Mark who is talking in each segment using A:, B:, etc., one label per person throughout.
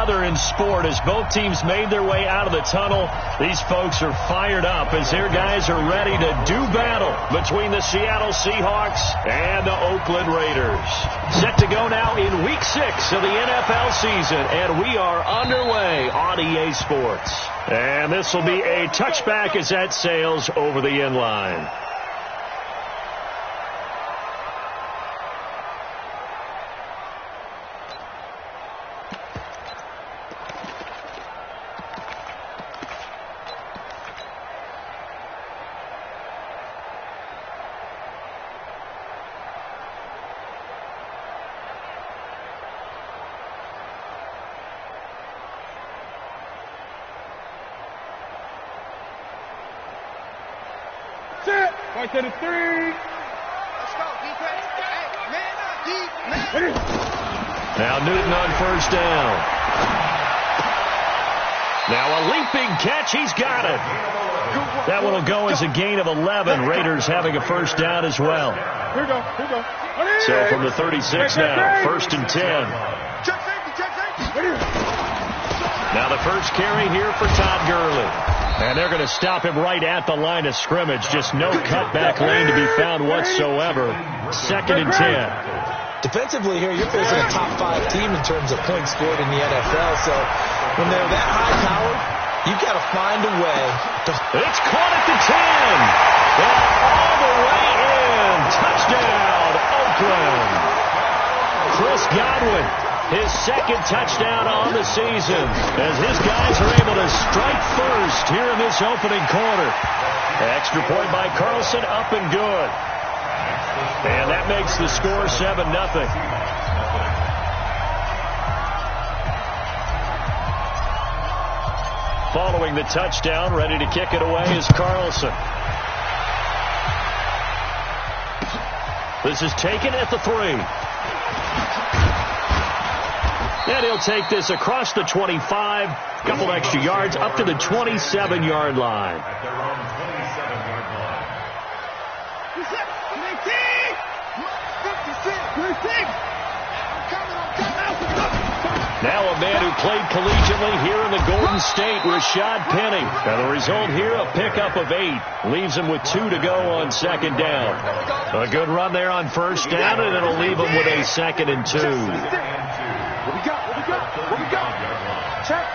A: other in sport as both teams made their way out of the tunnel. These folks are fired up as their guys are ready to do battle between the Seattle Seahawks and the Oakland Raiders. Set to go now in Week 6 of the NFL season, and we are underway on EA Sports. And this will be a touchback as that sails over the end line.
B: Right to the 3. Let's go, defense. Hey, man up, deep, man.
A: Now Newton on first down. Now a leaping catch. He's got it. That one will go as a gain of 11. Raiders having a first down as well.
B: Here we go. Here we go.
A: So from the 36 now, first and 10.
B: Check safety, check safety.
A: Now the first carry here for Todd Gurley. And they're going to stop him right at the line of scrimmage. Just no cutback lane to be found whatsoever. Second and 10.
C: Defensively here, you're facing a top 5 team in terms of points scored in the NFL. So when they're that high-powered, you've got to find a way.
A: It's caught at the 10. And all the way in. Touchdown, Oakland. Chris Godwin, his second touchdown on the season as his guys are able to strike first here in this opening quarter. Extra point by Carlson, up and good. And that makes the score 7-0. Following the touchdown, ready to kick it away is Carlson. This is taken at the 3. And he'll take this across the 25, a couple extra yards, up to the 27-yard line. Now a man who played collegiately here in the Golden State, Rashad Penny. And the result here, a pickup of 8. Leaves him with 2 to go on second down. A good run there on first down, and it'll leave him with a 2nd and 2.
B: What we got? Check.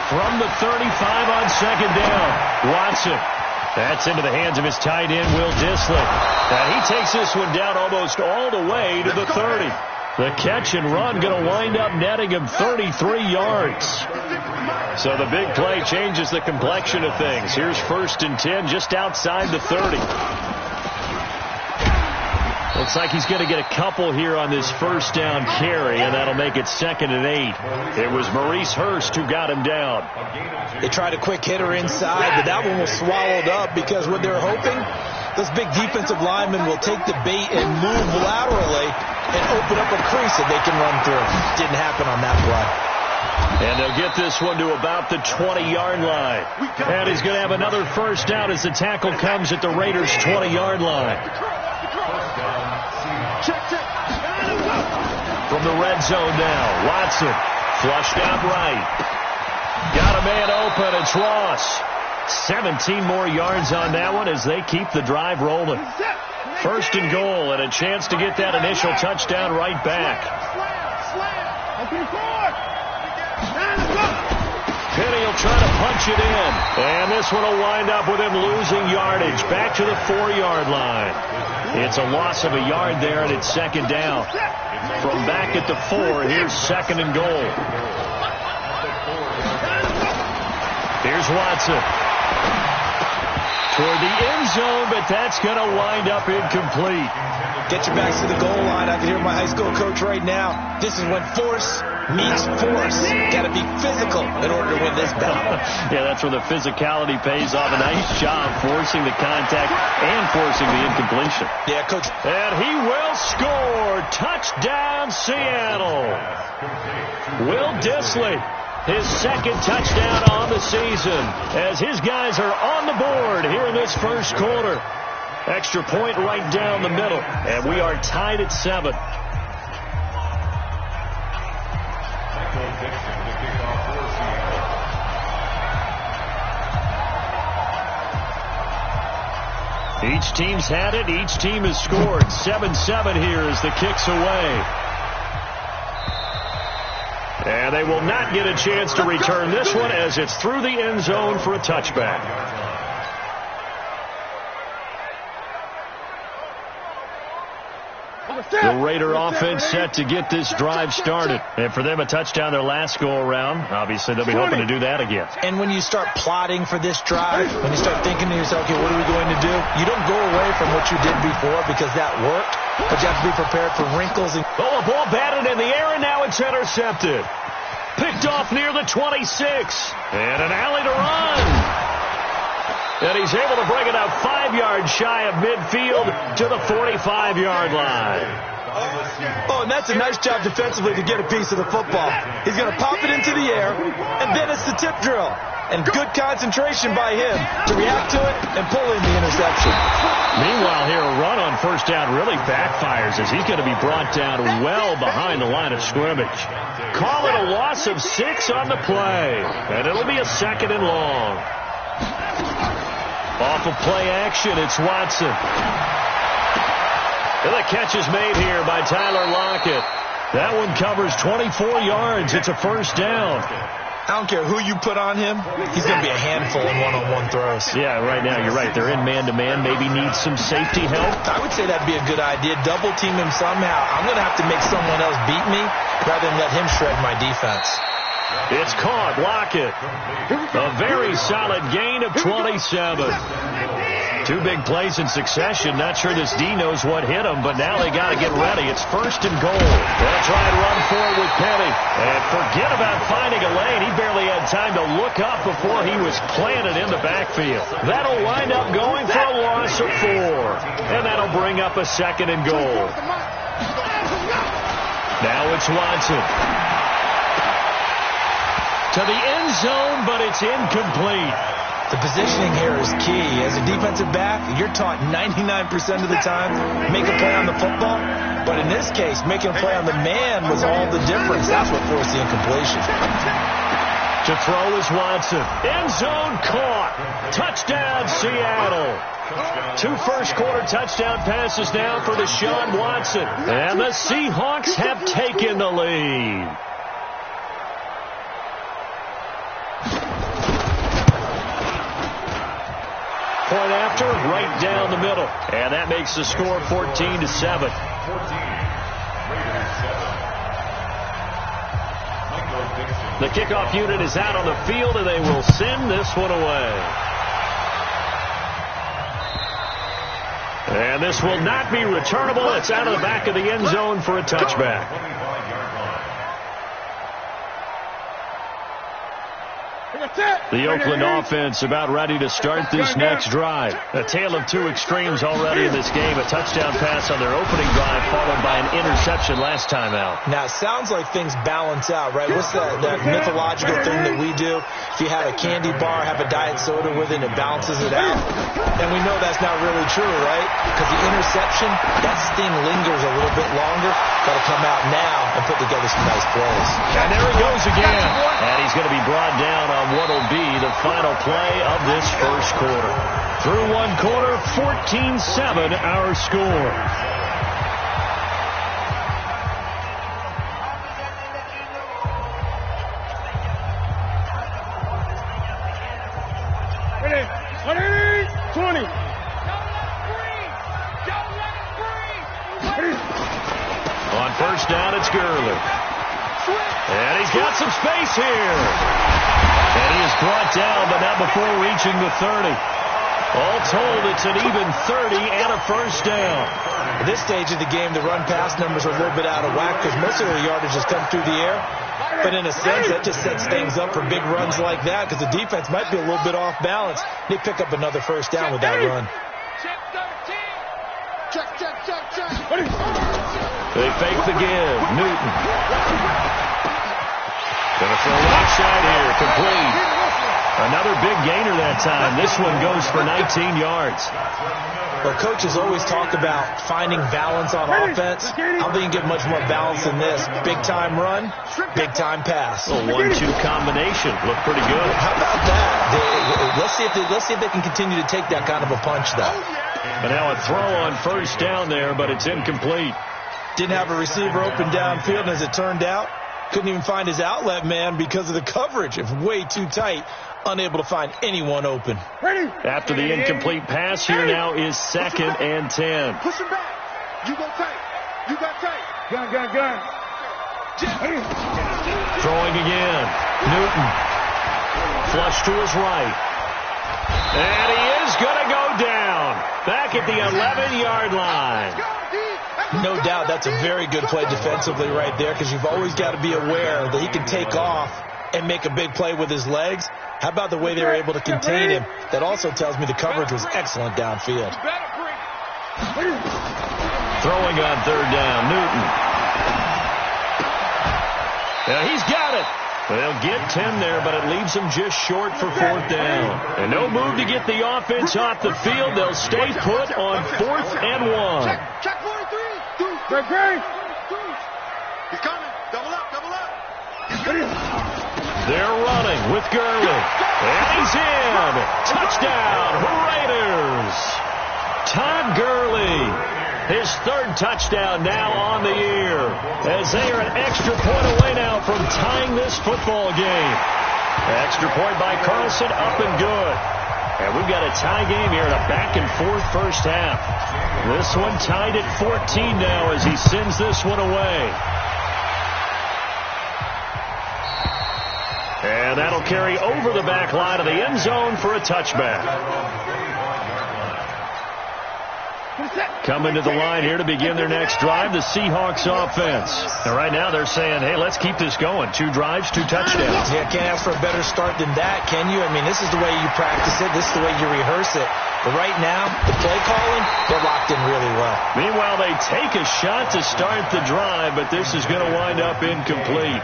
A: From the 35 on second down, Watson. That's into the hands of his tight end, Will Dissly. And he takes this one down almost all the way to the 30. The catch and run going to wind up netting him 33 yards. So the big play changes the complexion of things. Here's first and 10 just outside the 30. Looks like he's going to get a couple here on this first down carry, and that'll make it 2nd and 8. It was Maurice Hurst who got him down.
C: They tried a quick hitter inside, but that one was swallowed up because what they're hoping, those big defensive linemen will take the bait and move laterally and open up a crease that they can run through. Didn't happen on that play.
A: And they'll get this one to about the 20-yard line. And he's going to have another first down as the tackle comes at the Raiders' 20-yard line. From the red zone now, Watson flushed out right. Got a man open, it's Ross. 17 more yards on that one as they keep the drive rolling. First and goal and a chance to get that initial touchdown right back. Penny will try to punch it in. And this one will wind up with him losing yardage back to the 4-yard line. It's a loss of a yard there, and it's second down. From back at the 4, here's second and goal. Here's Watson. Toward the end zone, but that's going to wind up incomplete.
C: Get your backs to the goal line. I can hear my high school coach right now. This is when force meets force. Got to be physical in order to win this battle.
A: Yeah, that's where the physicality pays off. A nice job forcing the contact and forcing the incompletion.
C: Yeah, Coach.
A: And he will score. Touchdown, Seattle. Will Dissly, his second touchdown on the season, as his guys are on the board here in this first quarter. Extra point right down the middle, and we are tied at 7. Each team's had it. Each team has scored. 7-7 here as the kick's away. And they will not get a chance to return this one as it's through the end zone for a touchback. The Raider offense set to get this drive started. And for them, a touchdown their last go-around. Obviously, they'll be hoping to do that again.
C: And when you start plotting for this drive, when you start thinking to yourself, okay, what are we going to do? You don't go away from what you did before because that worked, but you have to be prepared for wrinkles.
A: A ball batted in the air, and now it's intercepted. Picked off near the 26. And an alley to run. And he's able to bring it up 5 yards shy of midfield to the 45-yard line.
C: Oh, and that's a nice job defensively to get a piece of the football. He's going to pop it into the air, and then it's the tip drill. And good concentration by him to react to it and pull in the interception.
A: Meanwhile, here a run on first down really backfires as he's going to be brought down well behind the line of scrimmage. Call it a loss of 6 on the play, and it'll be a 2nd and long. Off of play action, it's Watson. And the catch is made here by Tyler Lockett. That one covers 24 yards. It's a first down.
C: I don't care who you put on him. He's going to be a handful in one-on-one throws.
A: Yeah, right now, you're right. They're in man-to-man. Maybe need some safety help.
C: I would say that'd be a good idea. Double team him somehow. I'm going to have to make someone else beat me rather than let him shred my defense.
A: It's caught. Lockett. A very solid gain of 27. 2 big plays in succession. Not sure this D knows what hit him, but now they got to get ready. It's 1st and goal. They'll try and run forward with Penny. And forget about finding a lane. He barely had time to look up before he was planted in the backfield. That'll wind up going for a loss of 4. And that'll bring up a 2nd and goal. Now it's Watson. To the end zone, but it's incomplete.
C: The positioning here is key. As a defensive back, you're taught 99% of the time, make a play on the football. But in this case, making a play on the man was all the difference. That's what forced the incompletion.
A: To throw is Watson. End zone caught. Touchdown, Seattle. 2 first-quarter touchdown passes now for Deshaun Watson. And the Seahawks have taken the lead. Point after, right down the middle. And that makes the score 14-7. The kickoff unit is out on the field, and they will send this one away. And this will not be returnable. It's out of the back of the end zone for a touchback. The Oakland offense about ready to start this next drive. A tale of 2 extremes already in this game. A touchdown pass on their opening drive followed by an interception last time out.
C: Now, it sounds like things balance out, right? What's that mythological thing that we do? If you have a candy bar, have a diet soda with it, it balances it out. And we know that's not really true, right? Because the interception, that sting lingers a little bit longer. Got to come out now and put together some nice plays.
A: And there he goes again. And he's going to be brought down on what will be the final play of this first quarter. Through 1 quarter, 14-7 our score.
B: Ready, 20.
A: On first down, it's Gurley. And he's got some space here. And he is brought down, but not before reaching the 30. All told, it's an even 30 and a first down.
C: At this stage of the game, the run-pass numbers are a little bit out of whack because most of their yardage has come through the air. But in a sense, that just sets things up for big runs like that because the defense might be a little bit off balance. They pick up another first down with that run.
A: They fake the give. Newton. Going to throw right side here. Complete. Another big gainer that time. This one goes for 19 yards.
C: Well, coaches always talk about finding balance on offense. I don't think you get much more balance than this. Big-time run, big-time pass.
A: A 1-2 combination. Looked pretty good.
C: How about that? Let's see if they can continue to take that kind of a punch, though.
A: And now a throw on first down there, but it's incomplete.
C: Didn't have a receiver open downfield, and as it turned out, couldn't even find his outlet man because of the coverage. It was way too tight. Unable to find anyone open.
A: After the incomplete pass, here now is 2nd and 10.
B: Push him back. You go tight. You got tight. Gun.
A: Throwing again. Newton. Flush to his right. And he is going to go down. Back at the 11-yard line.
C: No doubt that's a very good play defensively right there, because you've always got to be aware that he can take off and make a big play with his legs. How about the way they were able to contain him? That also tells me the coverage was excellent downfield.
A: Throwing on 3rd down, Newton. Now he's got it. They'll get 10 there, but it leaves them just short for 4th down. And no move to get the offense off the field. They'll stay put on 4th and 1.
B: Check 43. He's coming. Double up.
A: They're running with Gurley. And he's in. Touchdown, Raiders. Todd Gurley, his 3rd touchdown now on the year, as they are an extra point away now from tying this football game. Extra point by Carlson, up and good. And we've got a tie game here in a back-and-forth first half. This one tied at 14 now as he sends this one away. And that'll carry over the back line of the end zone for a touchback. Coming to the line here to begin their next drive, the Seahawks offense. And right now they're saying, hey, let's keep this going. 2 drives, 2 touchdowns.
C: Yeah, can't ask for a better start than that, can you? I mean, this is the way you practice it. This is the way you rehearse it. But right now, the play calling, they're locked in really well.
A: Meanwhile, they take a shot to start the drive, but this is going to wind up incomplete.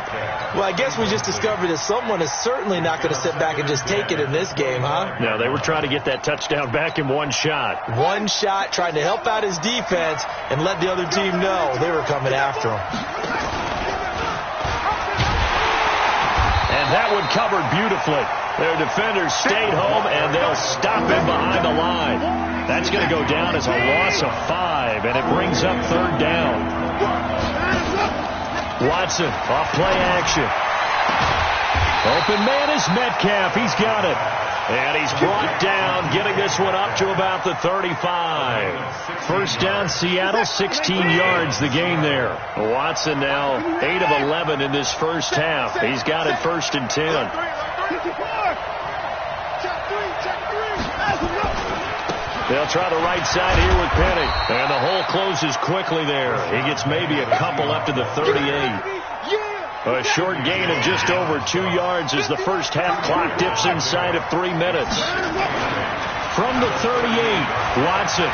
C: Well, I guess we just discovered that someone is certainly not going to sit back and just take it in this game, huh?
A: No, they were trying to get that touchdown back in one shot.
C: One shot, trying to help out his defense and let the other team know they were coming after him.
A: And that one covered beautifully. Their defenders stayed home, and they'll stop him behind the line. That's going to go down as a loss of 5, and it brings up 3rd down. Watson, off play action. Open man is Metcalf. He's got it. And he's brought down, getting this one up to about the 35. First down, Seattle, 16 yards the gain there. Watson now 8 of 11 in this first half. He's got it 1st and 10. They'll try the right side here with Penny. And the hole closes quickly there. He gets maybe a couple up to the 38. A short gain of just over 2 yards as the first half clock dips inside of 3 minutes. From the 38, Watson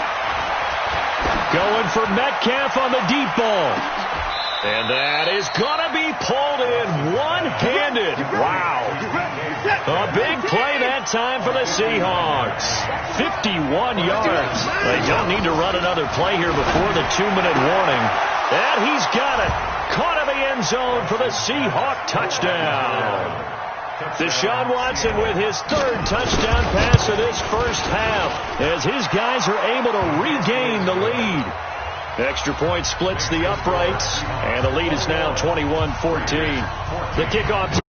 A: going for Metcalf on the deep ball. And that is going to be pulled in one-handed. Wow. A big play that time for the Seahawks. 51 yards. They don't need to run another play here before the 2-minute warning. And he's got it. Caught in the end zone for the Seahawk touchdown. Deshaun Watson with his 3rd touchdown pass of this first half as his guys are able to regain the lead. Extra point splits the uprights, and the lead is now 21-14. The kickoff.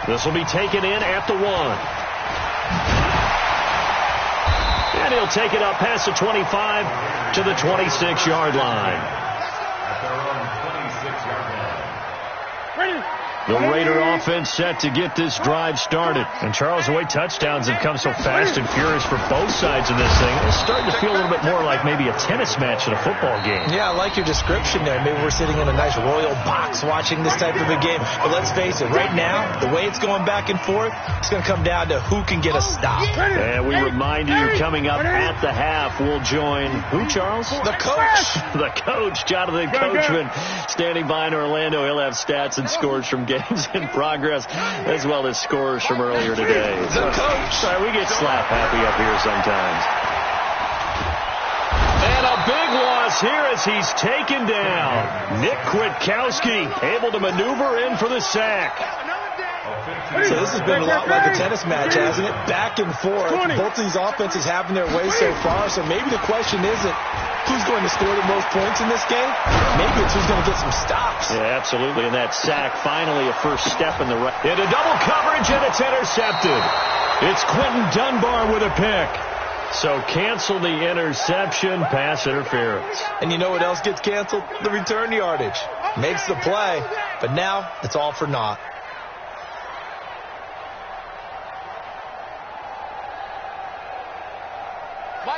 A: This will be taken in at the 1. And he'll take it up past the 25 to the 26-yard line. The Raider offense set to get this drive started. And Charles, the way touchdowns have come so fast and furious for both sides of this thing, it's starting to feel a little bit more like maybe a tennis match in a football game.
C: Yeah, I like your description there. Maybe we're sitting in a nice royal box watching this type of a game. But let's face it, right now, the way it's going back and forth, it's going to come down to who can get a stop.
A: And we remind you, coming up at the half, we'll join who, Charles?
C: The coach.
A: The coach, Jonathan Coachman, standing by in Orlando. He'll have stats and scores from games in progress, as well as scores from earlier today.
C: The coach.
A: Sorry, we get slap happy up here sometimes. And a big loss here as he's taken down. Nick Kwiatkowski able to maneuver in for the sack.
C: So this has been a lot like a tennis match, hasn't it? Back and forth. Both of these offenses having their way so far. So maybe the question isn't who's going to score the most points in this game. Maybe it's who's going to get some stops.
A: Yeah, absolutely. And that sack, finally a first step in the right. Into double coverage, and it's intercepted. It's Quentin Dunbar with a pick. So cancel the interception, pass interference.
C: And you know what else gets canceled? The return yardage. Makes the play, but now it's all for naught.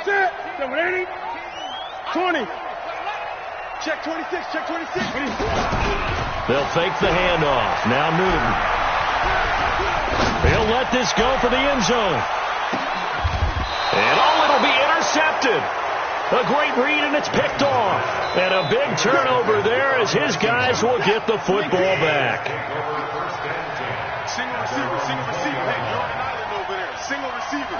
B: Set. 780. 20. Check 26. Check 26.
A: They'll fake the handoff. Now Newton. He'll let this go for the end zone. And it'll be intercepted. A great read, and it's picked off. And a big turnover there as his guys will get the football back.
B: Single receiver. Single receiver. Hey, Jordan Island over there. Single receiver.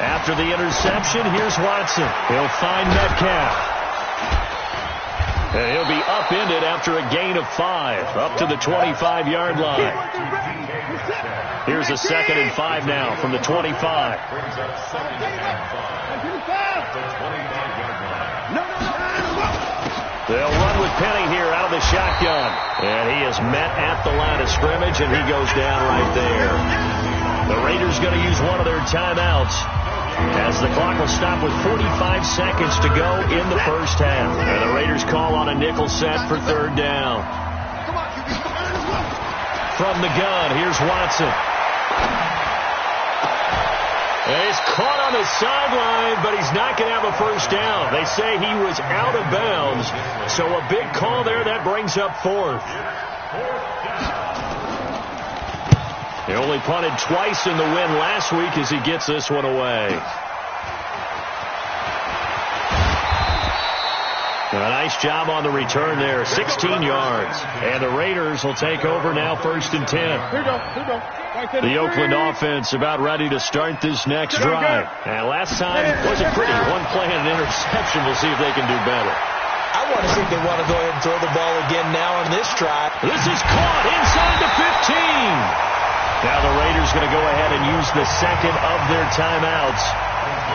A: After the interception, here's Watson. He'll find Metcalf. And he'll be upended after a gain of 5, up to the 25-yard line. Here's a 2nd and 5 now from the 25. They'll run with Penny here out of the shotgun. And he is met at the line of scrimmage, and he goes down right there. The Raiders going to use one of their timeouts, as the clock will stop with 45 seconds to go in the first half. And the Raiders call on a nickel set for 3rd down. From the gun, here's Watson. And he's caught on the sideline, but he's not going to have a first down. They say he was out of bounds, so a big call there. That brings up 4th. He only punted twice in the win last week as he gets this one away. A nice job on the return there, 16 yards. And the Raiders will take over now, 1st and 10.
B: Here we go.
A: The Oakland offense about ready to start this next drive. And last time wasn't pretty. One play and an interception. We'll see if they can do better.
C: I want to see if they want to go ahead and throw the ball again now on this drive.
A: This is caught inside the 15. Now the Raiders going to go ahead and use the 2nd of their timeouts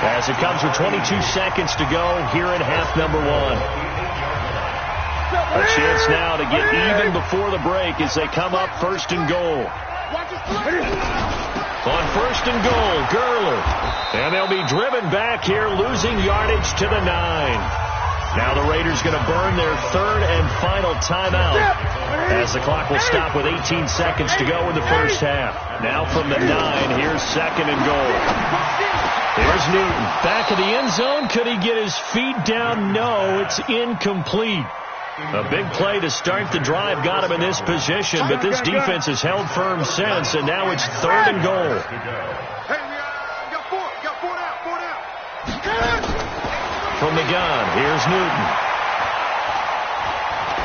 A: as it comes with 22 seconds to go here in half number 1. A chance now to get even before the break as they come up 1st and goal. On 1st and goal, Gurley. And they'll be driven back here, losing yardage to the 9. Now the Raiders going to burn their 3rd and final timeout as the clock will stop with 18 seconds to go in the first half. Now from the 9, here's 2nd and goal. Here's Newton. Back of the end zone. Could he get his feet down? No, it's incomplete. A big play to start the drive got him in this position, but this defense has held firm since, and now it's 3rd and goal.
B: Hey, we got 4. We got 4 down.
A: From the gun, here's Newton.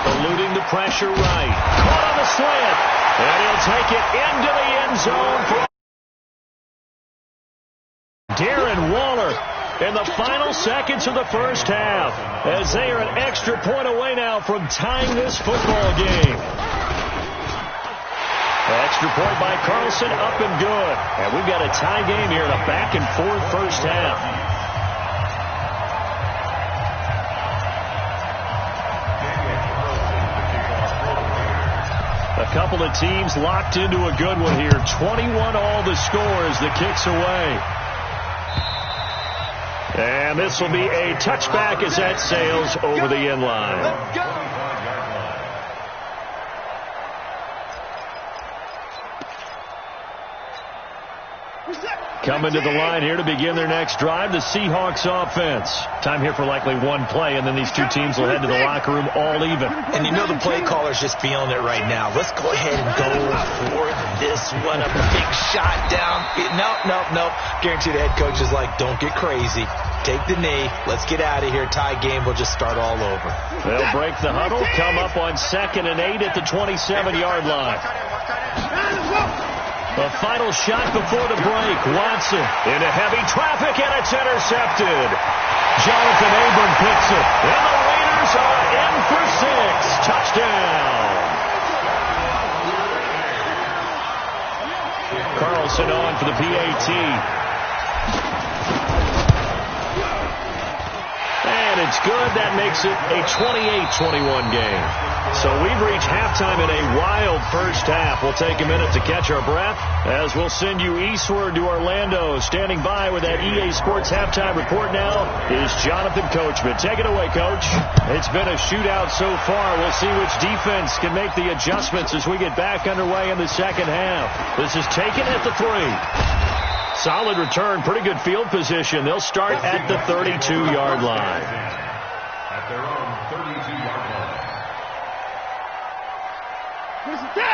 A: Eluding the pressure right. Caught on the slant. And he'll take it into the end zone for Darren Waller in the final seconds of the first half, as they are an extra point away now from tying this football game. Extra point by Carlson, up and good. And we've got a tie game here in a back-and-forth first half. A couple of teams locked into a good one here. 21 all the score as the kick's away. And this will be a touchback as that sails over the end line. Coming to the line here to begin their next drive, the Seahawks offense. Time here for likely one play, and then these two teams will head to the locker room all even.
C: And you know the play caller's just feeling it right now. Let's go ahead and go for this one. A big shot down. Nope. Guarantee the head coach is like, don't get crazy. Take the knee. Let's get out of here. Tie game. We'll just start all over.
A: They'll break the huddle, come up on 2nd and 8 at the 27-yard line. The final shot before the break. Watson into heavy traffic, and it's intercepted. Jonathan Abram picks it, and the Raiders are in for 6. Touchdown. Carlson on for the PAT. And it's good. That makes it a 28-21 game. So we've reached halftime in a wild first half. We'll take a minute to catch our breath as we'll send you eastward to Orlando. Standing by with that EA Sports halftime report now is Jonathan Coachman. Take it away, Coach. It's been a shootout so far. We'll see which defense can make the adjustments as we get back underway in the second half. This is taken at the 3. Solid return, pretty good field position. They'll start at the 32-yard line.
D: At their own 32-yard line.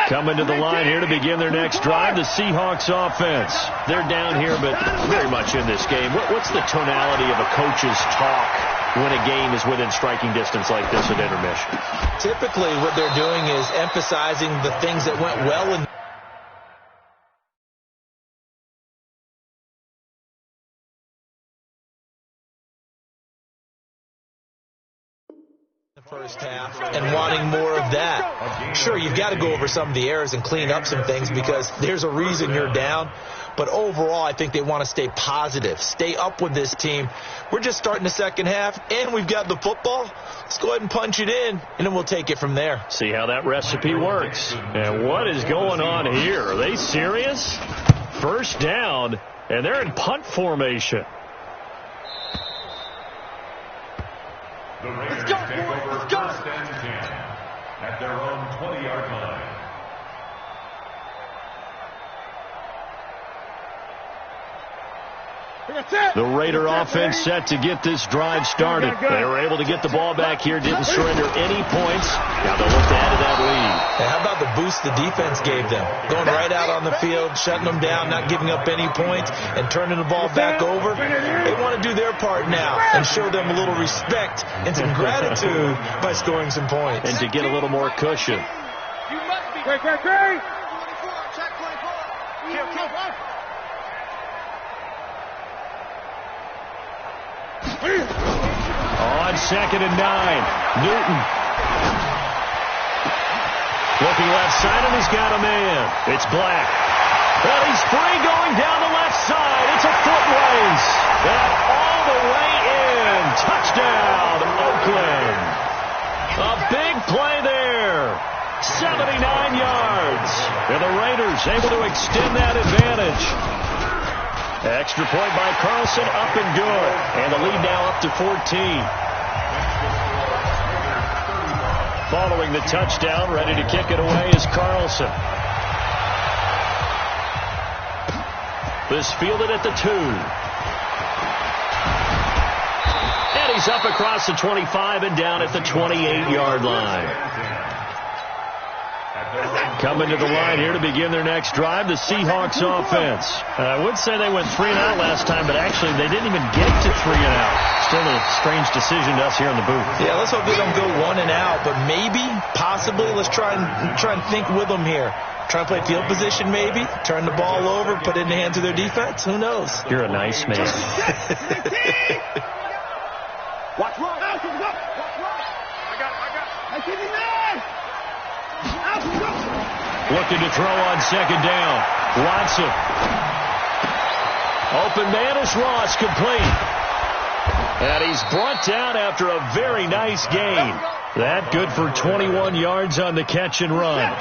A: Coming to the line here to begin their next drive, the Seahawks offense. They're down here, but very much in this game. What's the tonality of a coach's talk when a game is within striking distance like this at intermission?
C: Typically, what they're doing is emphasizing the things that went well in first half and wanting more of that. Sure, you've got to go over some of the errors and clean up some things because there's a reason you're down. But overall, I think they want to stay positive, stay up with this team. We're just starting the second half, and we've got the football. Let's go ahead and punch it in, and then we'll take it from there.
A: See how that recipe works. And what is going on here? Are they serious? First down, and they're in punt formation.
D: The Raiders take over first and 10 at their own 20-yard line.
A: The Raider offense set to get this drive started. They were able to get the ball back here, didn't surrender any points. Now they'll look to add to that lead.
C: And how about the boost the defense gave them? Going right out on the field, shutting them down, not giving up any points, and turning the ball back over. They want to do their part now and show them a little respect and some gratitude by scoring some points.
A: And to get a little more cushion.
B: Great.
A: On 2nd and 9, Newton. Looking left side, and he's got a man. It's Black. And he's free going down the left side. It's a foot race. And all the way in. Touchdown, Oakland. A big play there. 79 yards. And the Raiders able to extend that advantage. Extra point by Carlson, up and good. And the lead now up to 14. Following the touchdown, ready to kick it away is Carlson. This fielded at the 2. And he's up across the 25 and down at the 28-yard line. Coming to the line here to begin their next drive, the Seahawks offense. I would say they went 3 and out last time, but actually they didn't even get to 3 and out. Still a strange decision to us here in the booth.
C: Yeah, let's hope they don't go 1 and out, but maybe, possibly, let's try and think with them here. Try and play field position maybe, turn the ball over, put it in the hands of their defense. Who knows?
A: You're a nice man.
B: Watch right. I got it.
A: Looking to throw on 2nd down. Watson. Open man is Ross, complete. And he's brought down after a very nice gain. That good for 21 yards on the catch and run.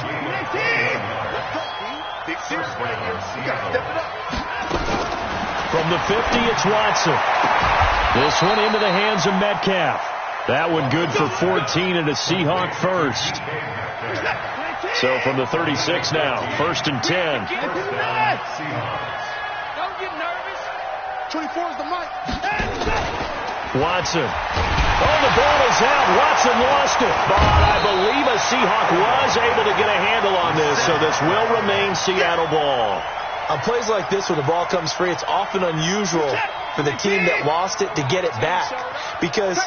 A: From the 50, it's Watson. This one into the hands of Metcalf. That one good for 14 and a Seahawk first. So from the 36 now, 1st and 10.
B: get nervous. 24 is the mic.
A: Watson. Oh, the ball is out. Watson lost it. But I believe a Seahawk was able to get a handle on this, so this will remain Seattle ball.
C: On plays like this, when the ball comes free, it's often unusual for the team that lost it to get it back. Because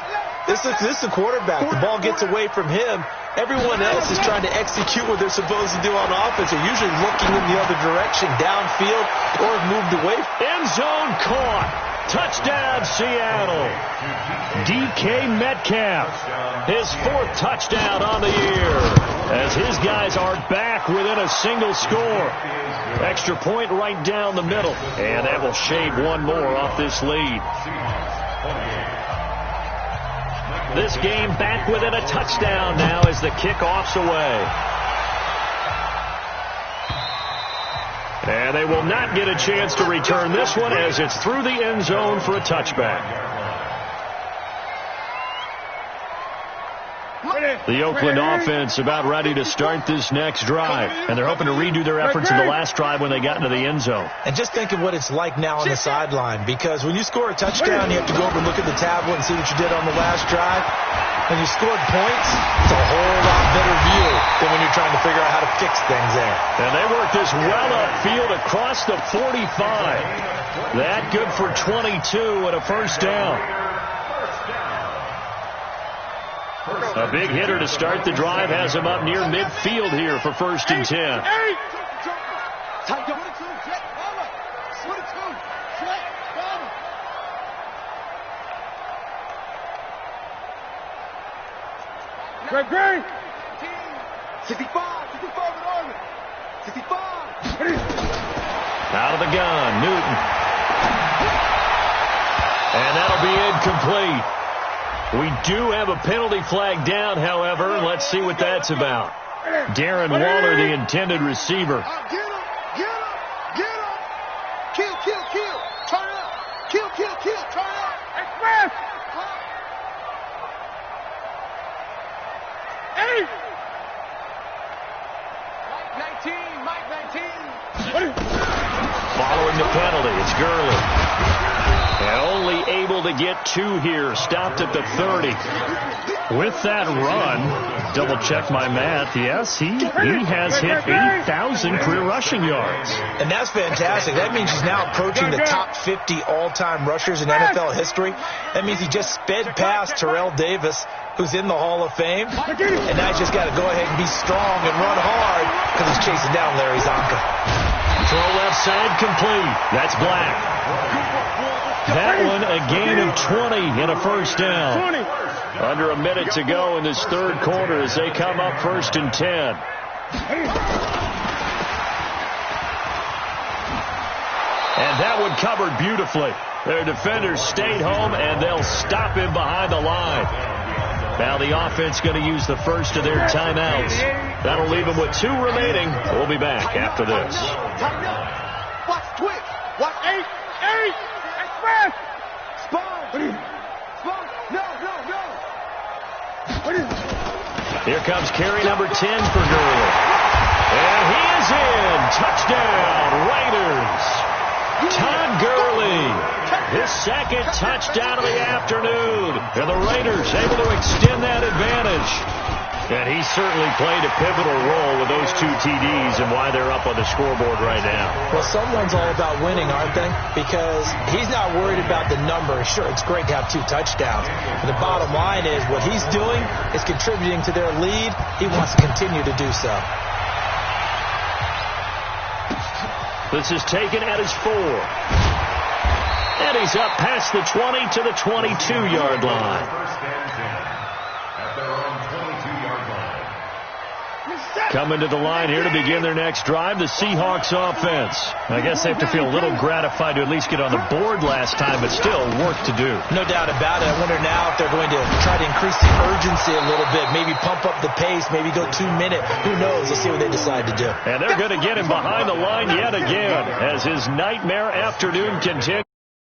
C: this is the quarterback. The ball gets away from him. Everyone else is trying to execute what they're supposed to do on offense. They're usually looking in the other direction, downfield, or have moved away.
A: End zone caught. Touchdown, Seattle. DK Metcalf, his 4th touchdown on the year, as his guys are back within a single score. Extra point right down the middle, and that will shave one more off this lead. This game back within a touchdown now as the kickoff's away. And they will not get a chance to return this one as it's through the end zone for a touchback. The Oakland offense about ready to start this next drive. And they're hoping to redo their efforts in the last drive when they got into the end zone.
C: And just think of what it's like now on the sideline. Because when you score a touchdown, you have to go over and look at the tablet and see what you did on the last drive. When you scored points, it's a whole lot better view than when you're trying to figure out how to fix things there.
A: And they work this well upfield across the 45. That good for 22 and a first down. A big hitter to start the drive has him up near midfield here for 1st and 10.
B: Great. 65 in order. 65.
A: Out of the gun, Newton. And that'll be incomplete. We do have a penalty flag down, however. Let's see what that's about. Darren Waller, the intended receiver.
B: Get him. Kill. Turn it up. Kill. Turn it up. Express. 19.
A: Following the penalty, it's Gurley. And only able to get 2 here. Stopped at the 30. With that run, double check my math. Yes, he has hit 8,000 career rushing yards.
C: And that's fantastic. That means he's now approaching the top 50 all-time rushers in NFL history. That means he just sped past Terrell Davis, who's in the Hall of Fame. And now he's just got to go ahead and be strong and run hard because he's chasing down Larry Zonka.
A: Throw left side complete. That's Black. That one a gain of 20 and a first down. Under a minute to go in this 3rd quarter as they come up 1st and 10. And that one covered beautifully. Their defenders stayed home, and they'll stop him behind the line. Now the offense going to use the first of their timeouts. That'll leave them with 2 remaining. We'll be back after this.
B: Watch twitch. Watch 8. Express. Spawn. No.
A: Here comes carry number 10 for Gurley. And he is in. Touchdown, Raiders. Todd Gurley, his 2nd touchdown of the afternoon. And the Raiders able to extend that advantage. And he certainly played a pivotal role with those 2 TDs and why they're up on the scoreboard right now.
C: Well, someone's all about winning, aren't they? Because he's not worried about the number. Sure, it's great to have 2 touchdowns. But the bottom line is what he's doing is contributing to their lead. He wants to continue to do so.
A: This is taken at his 4. And he's up past the 20 to the 22-yard line. Coming to the line here to begin their next drive, the Seahawks offense. I guess they have to feel a little gratified to at least get on the board last time, but still work to do.
C: No doubt about it. I wonder now if they're going to try to increase the urgency a little bit, maybe pump up the pace, maybe go 2 minute. Who knows? Let's see what they decide to do.
A: And they're going to get him behind the line yet again as his nightmare afternoon continues.